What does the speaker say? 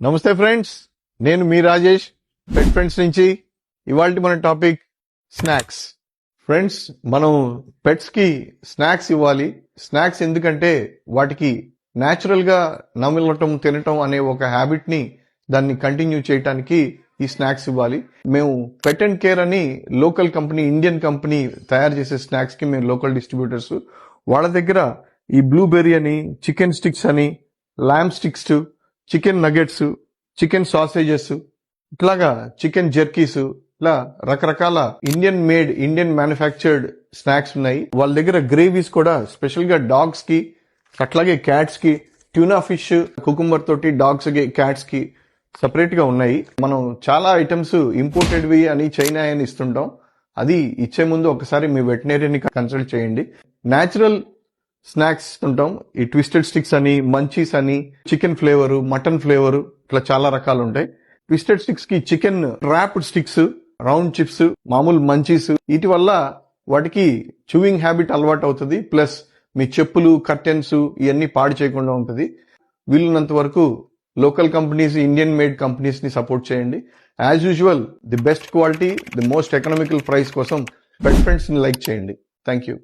నమస్తే ఫ్రెండ్స్, నేను మీ రాజేష్ పెట్ ఫ్రెండ్స్ నుంచి. ఇవాల్టి మన టాపిక్ స్నాక్స్. ఫ్రెండ్స్, మనం పెట్స్ కి స్నాక్స్ ఇవ్వాలి. స్నాక్స్ ఎందుకంటే వాటికి న్యాచురల్ గా నమలటం తినటం అనే ఒక హ్యాబిట్ ని దాన్ని కంటిన్యూ చేయడానికి ఈ స్నాక్స్ ఇవ్వాలి. మేము పెట్ అండ్ కేర్ అని లోకల్ కంపెనీ, ఇండియన్ కంపెనీ తయారు చేసే స్నాక్స్ కి మేము లోకల్ డిస్ట్రిబ్యూటర్స్. వాళ్ళ దగ్గర ఈ బ్లూబెర్రీ అని, చికెన్ స్టిక్స్ అని, ల్యామ్ sticks, chicken nuggets, chicken sausages, ఇట్లాగా చికెన్ జెర్కీస్, ఇలా రకరకాల Indian made, Indian manufactured snacks ఉన్నాయి. వాళ్ళ దగ్గర గ్రేవీస్ కూడా స్పెషల్ గా డాగ్స్ కి, అట్లాగే క్యాట్స్ కి, ట్యూనా ఫిష్ కుకుంబర్ తోటి డాగ్స్ కి, క్యాట్స్ కి సపరేట్ గా ఉన్నాయి. మనం చాలా ఐటమ్స్ ఇంపోర్టెడ్వి అని, చైనా అని ఇస్తుంటాం. అది ఇచ్చే ముందు ఒకసారి మీ వెటనరీని కన్సల్ట్ చేయండి. న్యాచురల్ స్నాక్స్ ఇస్తుంటాం. ఈ ట్విస్టెడ్ స్టిక్స్ అని, మంచీస్ అని, చికెన్ ఫ్లేవరు, మటన్ ఫ్లేవరు, ఇట్లా చాలా రకాలు ఉంటాయి. ట్విస్టెడ్ స్టిక్స్ కి chicken wrapped sticks, round chips, మామూలు మంచీస్, వీటి వల్ల వాటికి చూయింగ్ హ్యాబిట్ అలవాటు అవుతుంది. ప్లస్ మీ చెప్పులు, కర్టెన్స్ ఇవన్నీ పాడు చేయకుండా ఉంటుంది. వీలున్నంత వరకు local companies, Indian made companies ని సపోర్ట్ చేయండి. As usual the best quality, the most economical price కోసం పెట్ ఫ్రెండ్స్ ని లైక్ చేయండి. Thank you.